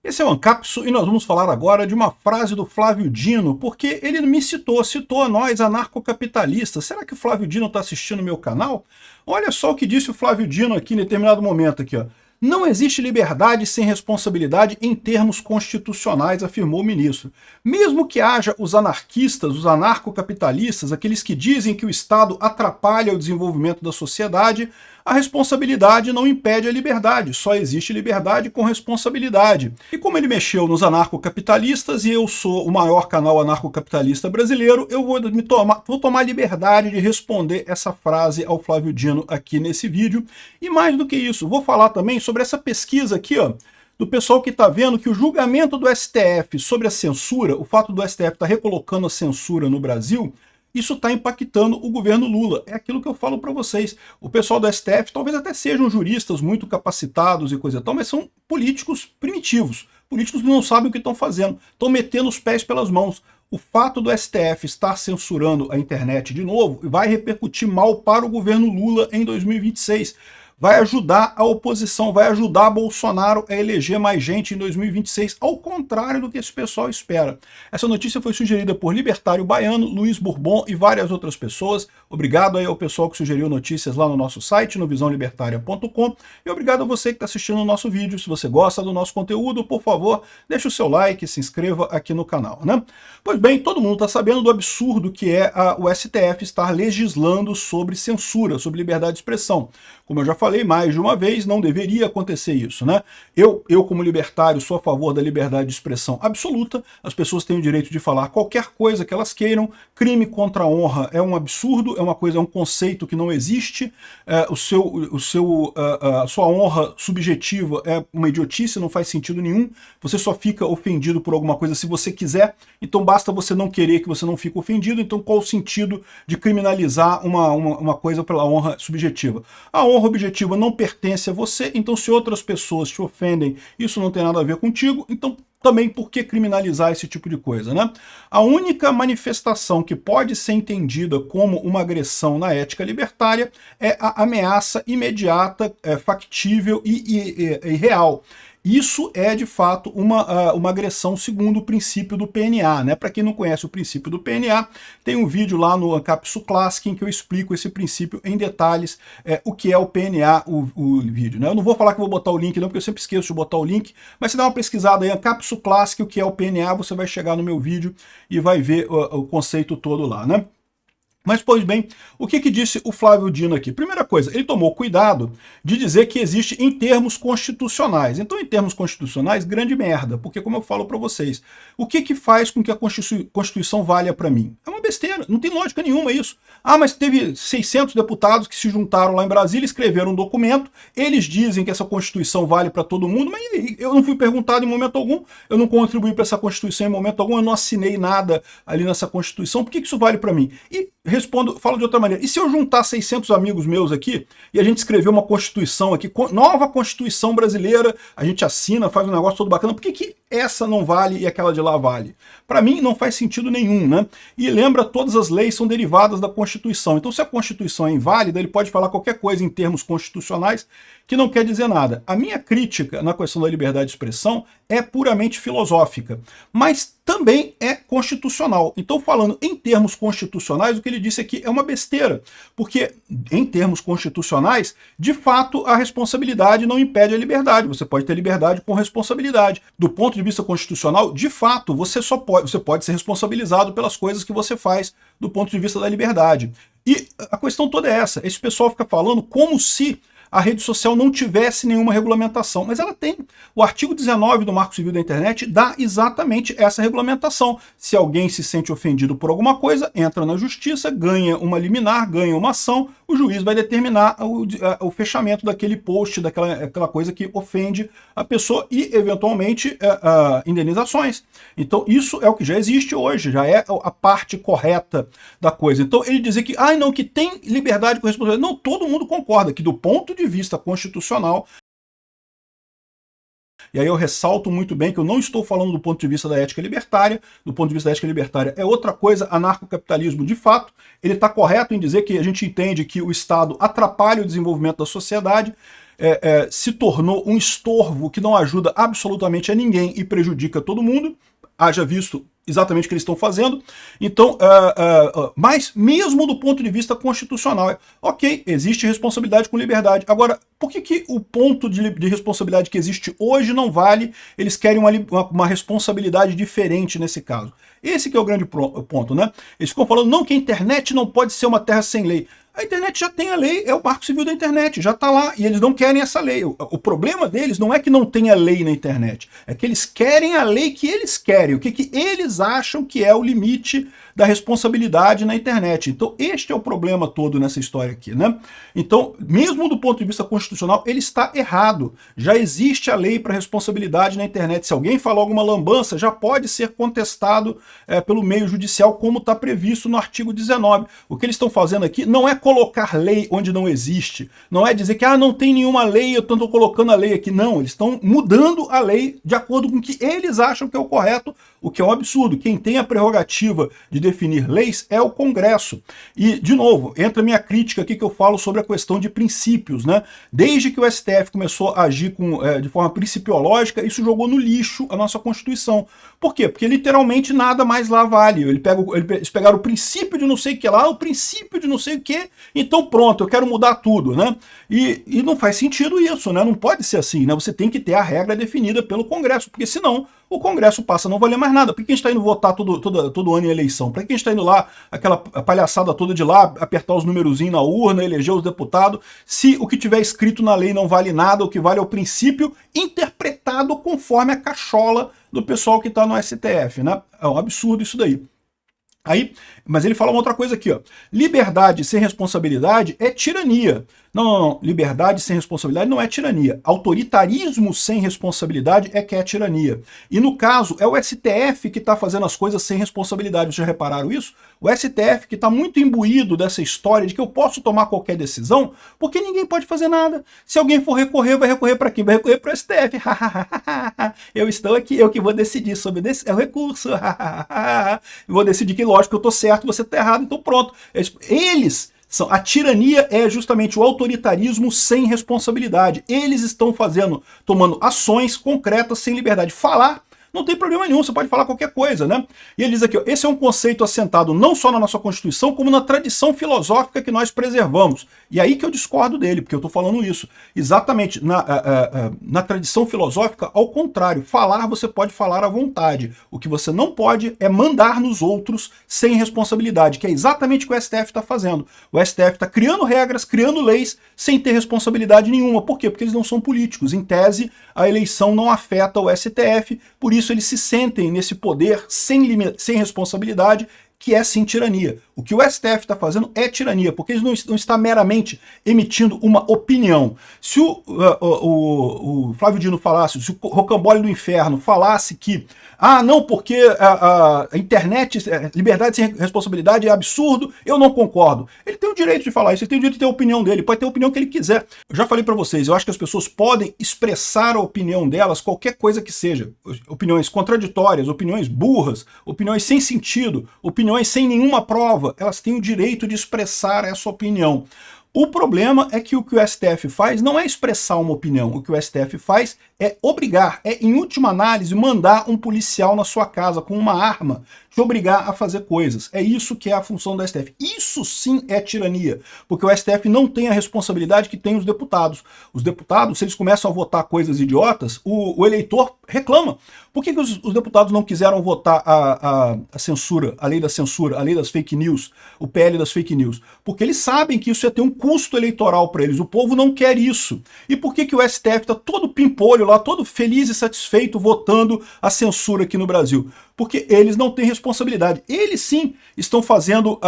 Esse é o Ancapsu e nós vamos falar agora de uma frase do Flávio Dino, porque ele me citou a nós, anarcocapitalistas. Será que o Flávio Dino está assistindo o meu canal? Olha só o que disse o Flávio Dino aqui em determinado momento aqui, ó. Não existe liberdade sem responsabilidade em termos constitucionais, afirmou o ministro. Mesmo que haja os anarquistas, os anarcocapitalistas, aqueles que dizem que o Estado atrapalha o desenvolvimento da sociedade, a responsabilidade não impede a liberdade, só existe liberdade com responsabilidade. E como ele mexeu nos anarcocapitalistas e eu sou o maior canal anarcocapitalista brasileiro, eu vou tomar liberdade de responder essa frase ao Flávio Dino aqui nesse vídeo. E mais do que isso, vou falar também sobre essa pesquisa aqui, ó, do pessoal que está vendo que o julgamento do STF sobre a censura, o fato do STF estar recolocando a censura no Brasil, isso está impactando o governo Lula. É aquilo que eu falo para vocês. O pessoal do STF talvez até sejam juristas muito capacitados e coisa e tal, mas são políticos primitivos. Políticos que não sabem o que estão fazendo. Estão metendo os pés pelas mãos. O fato do STF estar censurando a internet de novo vai repercutir mal para o governo Lula em 2026. Vai ajudar a oposição, vai ajudar Bolsonaro a eleger mais gente em 2026, ao contrário do que esse pessoal espera. Essa notícia foi sugerida por Libertário Baiano, Luiz Bourbon e várias outras pessoas. Obrigado aí ao pessoal que sugeriu notícias lá no nosso site, no visãolibertaria.com, e obrigado a você que está assistindo o nosso vídeo. Se você gosta do nosso conteúdo, por favor, deixe o seu like, se inscreva aqui no canal, né? Pois bem, todo mundo está sabendo do absurdo que é o STF estar legislando sobre censura, sobre liberdade de expressão. Como eu já falei mais de uma vez, não deveria acontecer isso, né? Eu como libertário, sou a favor da liberdade de expressão absoluta. As pessoas têm o direito de falar qualquer coisa que elas queiram. Crime contra a honra é um absurdo, é um conceito que não existe. A sua honra subjetiva é uma idiotice, não faz sentido nenhum. Você só fica ofendido por alguma coisa se você quiser. Então basta você não querer que você não fique ofendido. Então qual o sentido de criminalizar uma coisa pela honra subjetiva? A honra objetiva não pertence a você, então se outras pessoas te ofendem, isso não tem nada a ver contigo, então também por que criminalizar esse tipo de coisa, né? A única manifestação que pode ser entendida como uma agressão na ética libertária é a ameaça imediata, factível e real. Isso é, de fato, uma agressão segundo o princípio do PNA, né? Para quem não conhece o princípio do PNA, tem um vídeo lá no Ancapsu Classic em que eu explico esse princípio em detalhes, o que é o PNA, o vídeo, né? Eu não vou falar que vou botar o link não, porque eu sempre esqueço de botar o link, mas se dá uma pesquisada aí, Ancapsu Classic, o que é o PNA, você vai chegar no meu vídeo e vai ver o conceito todo lá, né? Mas, pois bem, o que disse o Flávio Dino aqui? Primeira coisa, ele tomou cuidado de dizer que existe em termos constitucionais. Então, em termos constitucionais, grande merda, porque como eu falo para vocês, o que faz com que a Constituição valha para mim? É uma besteira, não tem lógica nenhuma isso. Ah, mas teve 600 deputados que se juntaram lá em Brasília, escreveram um documento, eles dizem que essa Constituição vale para todo mundo, mas eu não fui perguntado em momento algum, eu não contribuí para essa Constituição em momento algum, eu não assinei nada ali nessa Constituição, por que isso vale para mim? E falo de outra maneira. E se eu juntar 600 amigos meus aqui e a gente escrever uma Constituição aqui, nova Constituição brasileira, a gente assina, faz um negócio todo bacana, por que essa não vale e aquela de lá vale? Para mim não faz sentido nenhum, né? E lembra, todas as leis são derivadas da Constituição. Então se a Constituição é inválida, ele pode falar qualquer coisa em termos constitucionais que não quer dizer nada. A minha crítica na questão da liberdade de expressão é puramente filosófica, mas também é constitucional. Então, falando em termos constitucionais, o que ele disse aqui é uma besteira, porque em termos constitucionais, de fato, a responsabilidade não impede a liberdade. Você pode ter liberdade com responsabilidade. Do ponto de vista constitucional, de fato, você pode ser responsabilizado pelas coisas que você faz do ponto de vista da liberdade. E a questão toda é essa. Esse pessoal fica falando como se a rede social não tivesse nenhuma regulamentação, mas ela tem. O artigo 19 do Marco Civil da Internet dá exatamente essa regulamentação. Se alguém se sente ofendido por alguma coisa, entra na justiça, ganha uma liminar, ganha uma ação, o juiz vai determinar o fechamento daquele post, daquela coisa que ofende a pessoa e, eventualmente, indenizações. Então, isso é o que já existe hoje, já é a parte correta da coisa. Então, ele dizer que, não, que tem liberdade com responsabilidade. Não, todo mundo concorda que, do ponto de vista constitucional, e aí eu ressalto muito bem que eu não estou falando do ponto de vista da ética libertária. Do ponto de vista da ética libertária é outra coisa. Anarcocapitalismo, de fato, ele está correto em dizer que a gente entende que o Estado atrapalha o desenvolvimento da sociedade. se tornou um estorvo que não ajuda absolutamente a ninguém e prejudica todo mundo. Haja visto exatamente o que eles estão fazendo. Então, mas mesmo do ponto de vista constitucional, ok, existe responsabilidade com liberdade. Agora, por que o ponto de responsabilidade que existe hoje não vale? Eles querem uma responsabilidade diferente nesse caso. Esse que é o grande ponto, né? Eles ficam falando, não, que a internet não pode ser uma terra sem lei. A internet já tem a lei, é o Marco Civil da internet, já está lá, e eles não querem essa lei. O problema deles não é que não tenha lei na internet, é que eles querem a lei que eles querem, o que eles acham que é o limite da responsabilidade na internet. Então este é o problema todo nessa história aqui, né? Então, mesmo do ponto de vista constitucional, ele está errado. Já existe a lei para responsabilidade na internet. Se alguém falar alguma lambança, já pode ser contestado pelo meio judicial, como está previsto no artigo 19. O que eles estão fazendo aqui não é colocar lei onde não existe. Não é dizer que não tem nenhuma lei, eu estou colocando a lei aqui. Não, eles estão mudando a lei de acordo com o que eles acham que é o correto, o que é um absurdo. Quem tem a prerrogativa de definir leis é o Congresso. E, de novo, entra a minha crítica aqui que eu falo sobre a questão de princípios, né? Desde que o STF começou a agir de forma principiológica, isso jogou no lixo a nossa Constituição. Por quê? Porque literalmente nada mais lá vale. Eles pegaram o princípio de não sei o que lá, o princípio de não sei o que, então pronto, eu quero mudar tudo, né? E não faz sentido isso, né? Não pode ser assim, né? Você tem que ter a regra definida pelo Congresso, porque senão o Congresso passa a não valer mais nada. Por que a gente está indo votar todo ano em eleição? Para que a gente está indo lá, aquela palhaçada toda de lá, apertar os numerozinhos na urna, eleger os deputados, se o que tiver escrito na lei não vale nada, o que vale é o princípio interpretado conforme a cachola do pessoal que está no STF, né? É um absurdo isso daí. Mas ele fala uma outra coisa aqui, ó. Liberdade sem responsabilidade é tirania. Não. Liberdade sem responsabilidade não é tirania. Autoritarismo sem responsabilidade é que é tirania. E no caso, é o STF que está fazendo as coisas sem responsabilidade. Vocês já repararam isso? O STF que está muito imbuído dessa história de que eu posso tomar qualquer decisão, porque ninguém pode fazer nada. Se alguém for recorrer, vai recorrer para quem? Vai recorrer para o STF. Eu estou aqui, eu que vou decidir sobre o recurso. Eu vou decidir que, lógico, eu estou certo, você está errado, então pronto. A tirania é justamente o autoritarismo sem responsabilidade. Eles estão tomando ações concretas sem liberdade. Falar não tem problema nenhum, você pode falar qualquer coisa, né? E ele diz aqui, ó, esse é um conceito assentado não só na nossa Constituição, como na tradição filosófica que nós preservamos. E aí que eu discordo dele, porque eu estou falando isso. Exatamente, na tradição filosófica, ao contrário, falar você pode falar à vontade. O que você não pode é mandar nos outros sem responsabilidade, que é exatamente o que o STF está fazendo. O STF está criando regras, criando leis, sem ter responsabilidade nenhuma. Por quê? Porque eles não são políticos. Em tese, a eleição não afeta o STF, por isso eles se sentem nesse poder sem responsabilidade, que é sim tirania. O que o STF está fazendo é tirania, porque ele não está meramente emitindo uma opinião. Se o Flávio Dino falasse, se o Rocambole do Inferno falasse que não, porque a internet, liberdade sem responsabilidade é absurdo, eu não concordo. Ele tem o direito de falar isso, ele tem o direito de ter a opinião dele, pode ter a opinião que ele quiser. Eu já falei para vocês, eu acho que as pessoas podem expressar a opinião delas, qualquer coisa que seja. Opiniões contraditórias, opiniões burras, opiniões sem sentido, opiniões sem nenhuma prova, elas têm o direito de expressar essa opinião. O problema é que o STF faz não é expressar uma opinião, o que o STF faz é obrigar, em última análise, mandar um policial na sua casa com uma arma, te obrigar a fazer coisas. É isso que é a função do STF. Isso sim é tirania, porque o STF não tem a responsabilidade que tem os deputados. Os deputados, se eles começam a votar coisas idiotas, o eleitor reclama. Por que os deputados não quiseram votar a censura, a lei da censura, a lei das fake news, o PL das fake news? Porque eles sabem que isso ia ter um custo eleitoral para eles. O povo não quer isso. E por que o STF está todo pimpolho lá, todo feliz e satisfeito votando a censura aqui no Brasil? Porque eles não têm responsabilidade. Eles sim estão fazendo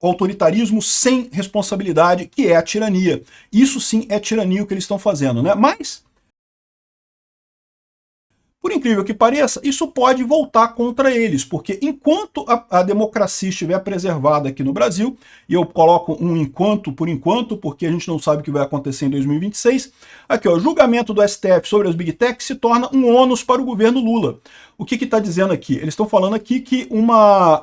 o autoritarismo sem responsabilidade, que é a tirania. Isso sim é tirania o que eles estão fazendo, né? Mas, por incrível que pareça, isso pode voltar contra eles, porque enquanto a democracia estiver preservada aqui no Brasil, e eu coloco um enquanto por enquanto, porque a gente não sabe o que vai acontecer em 2026, aqui ó, julgamento do STF sobre as Big Tech se torna um ônus para o governo Lula. O que está dizendo aqui? Eles estão falando aqui que uma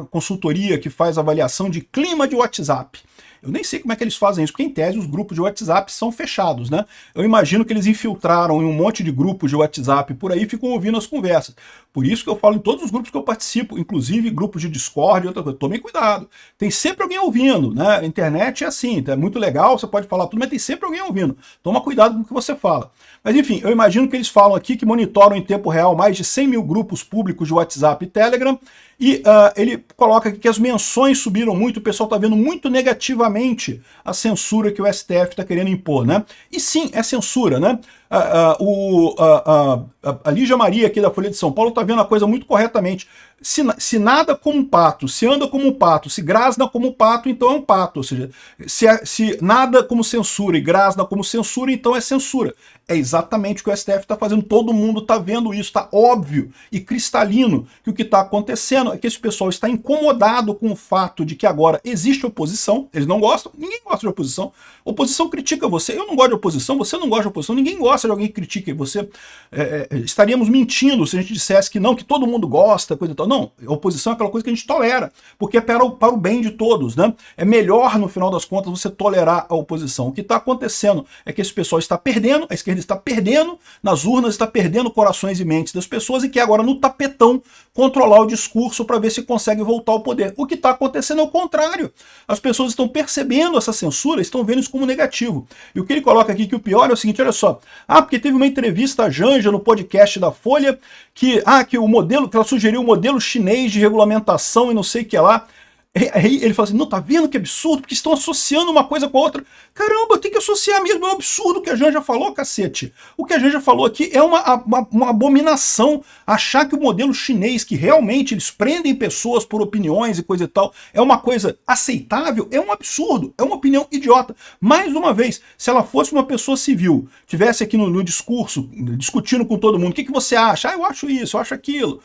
consultoria que faz avaliação de clima de WhatsApp, Eu nem sei como é que eles fazem isso, porque em tese os grupos de WhatsApp são fechados, né? Eu imagino que eles infiltraram em um monte de grupos de WhatsApp por aí e ficam ouvindo as conversas. Por isso que eu falo em todos os grupos que eu participo, inclusive grupos de Discord e outra coisa. Tomem cuidado. Tem sempre alguém ouvindo, né? A internet é assim, é muito legal, você pode falar tudo, mas tem sempre alguém ouvindo. Toma cuidado com o que você fala. Mas enfim, eu imagino que eles falam aqui que monitoram em tempo real mais de 100 mil grupos públicos de WhatsApp e Telegram, e ele coloca aqui que as menções subiram muito, o pessoal está vendo muito negativamente a censura que o STF está querendo impor, né? E sim, é censura, né? A Lígia Maria aqui da Folha de São Paulo está vendo a coisa muito corretamente. Se nada como um pato, se anda como um pato, se grasna como um pato, então é um pato. Ou seja, se nada como censura e grasna como censura, então é censura. É exatamente o que o STF está fazendo. Todo mundo está vendo isso, está óbvio e cristalino que o que está acontecendo é que esse pessoal está incomodado com o fato de que agora existe oposição. Eles não gostam, ninguém gosta de oposição. Oposição critica você. Eu não gosto de oposição, você não gosta de oposição, ninguém gosta de alguém que critique você. Estaríamos mentindo se a gente dissesse que não, que todo mundo gosta, coisa e tal. Não, a oposição é aquela coisa que a gente tolera, porque é para o bem de todos, né? É melhor, no final das contas, você tolerar a oposição. O que está acontecendo é que esse pessoal está perdendo, a esquerda está perdendo, nas urnas está perdendo corações e mentes das pessoas e quer agora no tapetão controlar o discurso para ver se consegue voltar ao poder. O que está acontecendo é o contrário. As pessoas estão percebendo essa censura, estão vendo isso como negativo. E o que ele coloca aqui, que o pior é o seguinte, olha só, porque teve uma entrevista a Janja no podcast da Folha, que o modelo, que ela sugeriu o modelo chinês de regulamentação e não sei o que lá. Aí ele fala assim, não, tá vendo que absurdo, porque estão associando uma coisa com a outra. Caramba, tem que associar mesmo, é um absurdo o que a Janja falou, cacete. O que a Janja falou aqui é uma abominação. Achar que o modelo chinês, que realmente eles prendem pessoas por opiniões e coisa e tal, é uma coisa aceitável, é um absurdo, é uma opinião idiota. Mais uma vez, se ela fosse uma pessoa civil, tivesse aqui no discurso, discutindo com todo mundo, o que você acha? Eu acho isso, eu acho aquilo.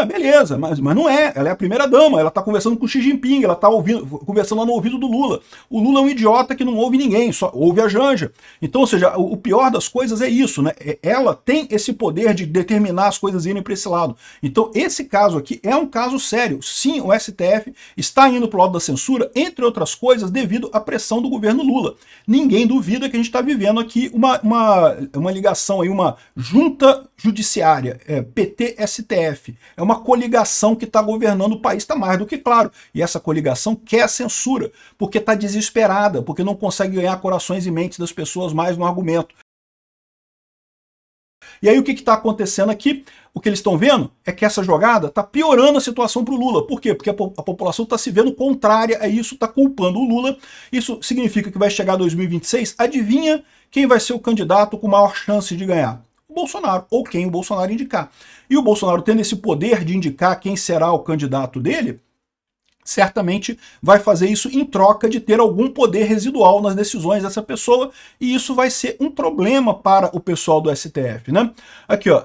Beleza, mas não é, ela é a primeira dama, ela tá conversando com o Xi Jinping, ela tá conversando lá no ouvido do Lula. O Lula é um idiota que não ouve ninguém, só ouve a Janja. Então, ou seja, o pior das coisas é isso, né? Ela tem esse poder de determinar as coisas irem para esse lado. Então, esse caso aqui é um caso sério. Sim, o STF está indo para o lado da censura, entre outras coisas, devido à pressão do governo Lula. Ninguém duvida que a gente está vivendo aqui uma ligação aí, uma junta judiciária, PT-STF. É uma coligação que está governando o país, está mais do que claro. E essa coligação quer censura, porque está desesperada, porque não consegue ganhar corações e mentes das pessoas mais no argumento. E aí o que está acontecendo aqui? O que eles estão vendo é que essa jogada está piorando a situação para o Lula. Por quê? Porque a população está se vendo contrária a isso, está culpando o Lula. Isso significa que vai chegar 2026, adivinha quem vai ser o candidato com maior chance de ganhar? O Bolsonaro, ou quem o Bolsonaro indicar. E o Bolsonaro tendo esse poder de indicar quem será o candidato dele, certamente vai fazer isso em troca de ter algum poder residual nas decisões dessa pessoa, e isso vai ser um problema para o pessoal do STF, né? Aqui, ó,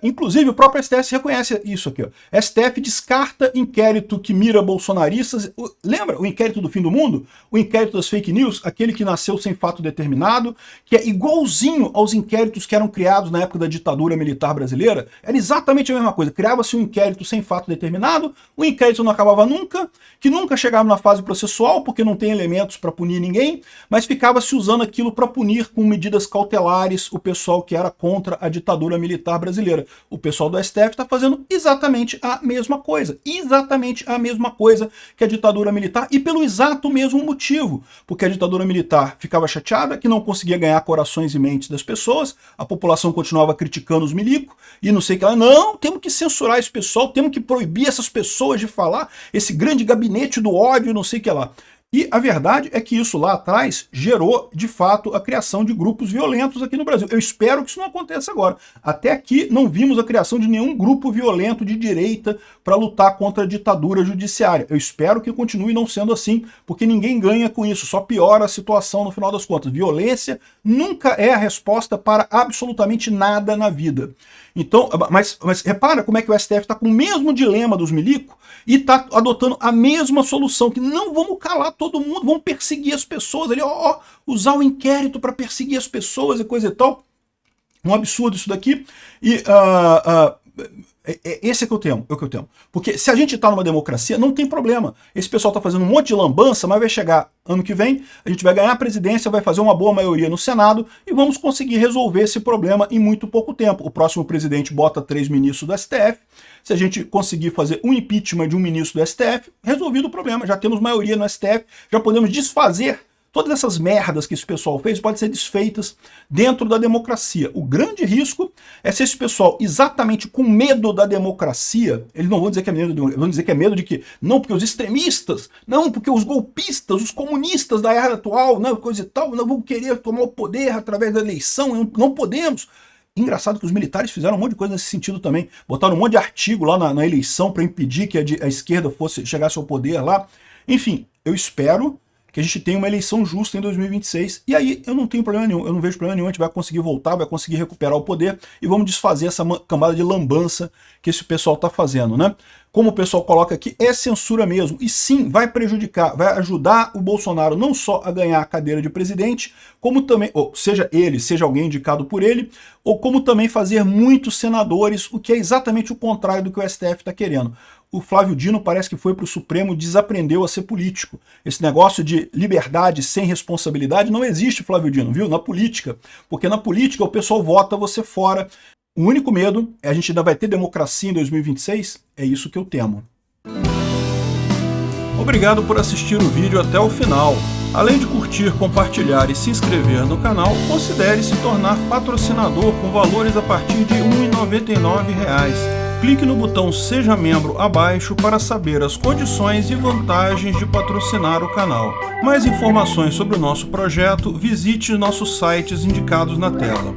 inclusive o próprio STF reconhece isso aqui, ó. STF descarta inquérito que mira bolsonaristas. Lembra o inquérito do fim do mundo? O inquérito das fake news, aquele que nasceu sem fato determinado, que é igualzinho aos inquéritos que eram criados na época da ditadura militar brasileira. Era exatamente a mesma coisa. Criava-se um inquérito sem fato determinado, o inquérito não acabava nunca, que nunca chegava na fase processual, porque não tem elementos para punir ninguém, mas ficava se usando aquilo para punir com medidas cautelares o pessoal que era contra a ditadura militar brasileira. O pessoal do STF está fazendo exatamente a mesma coisa que a ditadura militar, e pelo exato mesmo motivo, porque a ditadura militar ficava chateada que não conseguia ganhar corações e mentes das pessoas, a população continuava criticando os milicos, e não sei o que lá, não, temos que censurar esse pessoal, temos que proibir essas pessoas de falar, esse grande gabinete do ódio, não sei o que lá. E a verdade é que isso lá atrás gerou, de fato, a criação de grupos violentos aqui no Brasil. Eu espero que isso não aconteça agora. Até aqui não vimos a criação de nenhum grupo violento de direita para lutar contra a ditadura judiciária. Eu espero que continue não sendo assim, porque ninguém ganha com isso, só piora a situação no final das contas. Violência nunca é a resposta para absolutamente nada na vida. Então, mas repara como é que o STF está com o mesmo dilema dos milicos e está adotando a mesma solução, que não vamos calar todo mundo, vamos perseguir as pessoas, ali, usar o inquérito para perseguir as pessoas e coisa e tal. Um absurdo isso daqui. E Esse é que eu temo, Porque se a gente está numa democracia, não tem problema. Esse pessoal está fazendo um monte de lambança, mas vai chegar ano que vem, a gente vai ganhar a presidência, vai fazer uma boa maioria no Senado e vamos conseguir resolver esse problema em muito pouco tempo. O próximo presidente bota 3 ministros do STF. Se a gente conseguir fazer um impeachment de um ministro do STF, resolvido o problema. Já temos maioria no STF, já podemos desfazer todas essas merdas que esse pessoal fez podem ser desfeitas dentro da democracia. O grande risco é se esse pessoal, exatamente com medo da democracia, eles não vão dizer que é medo, vão dizer que é medo de que não, porque os extremistas, não, porque os golpistas, os comunistas da era atual, não, coisa e tal, não vão querer tomar o poder através da eleição, não podemos. Engraçado que os militares fizeram um monte de coisa nesse sentido também. Botaram um monte de artigo lá na eleição para impedir que a esquerda chegasse ao poder lá. Enfim, eu espero que a gente tenha uma eleição justa em 2026, e aí eu não tenho problema nenhum, eu não vejo problema nenhum, a gente vai conseguir voltar, vai conseguir recuperar o poder, e vamos desfazer essa camada de lambança que esse pessoal está fazendo, né? Como o pessoal coloca aqui, é censura mesmo, e sim, vai prejudicar, vai ajudar o Bolsonaro não só a ganhar a cadeira de presidente, como também, ou seja ele, seja alguém indicado por ele, ou como também fazer muitos senadores, o que é exatamente o contrário do que o STF está querendo. O Flávio Dino parece que foi para o Supremo e desaprendeu a ser político. Esse negócio de liberdade sem responsabilidade não existe, Flávio Dino, viu? Na política. Porque na política o pessoal vota você fora. O único medo é a gente ainda vai ter democracia em 2026? É isso que eu temo. Obrigado por assistir o vídeo até o final. Além de curtir, compartilhar e se inscrever no canal, considere se tornar patrocinador com valores a partir de R$ 1,99. Clique no botão Seja Membro abaixo para saber as condições e vantagens de patrocinar o canal. Mais informações sobre o nosso projeto, visite nossos sites indicados na tela.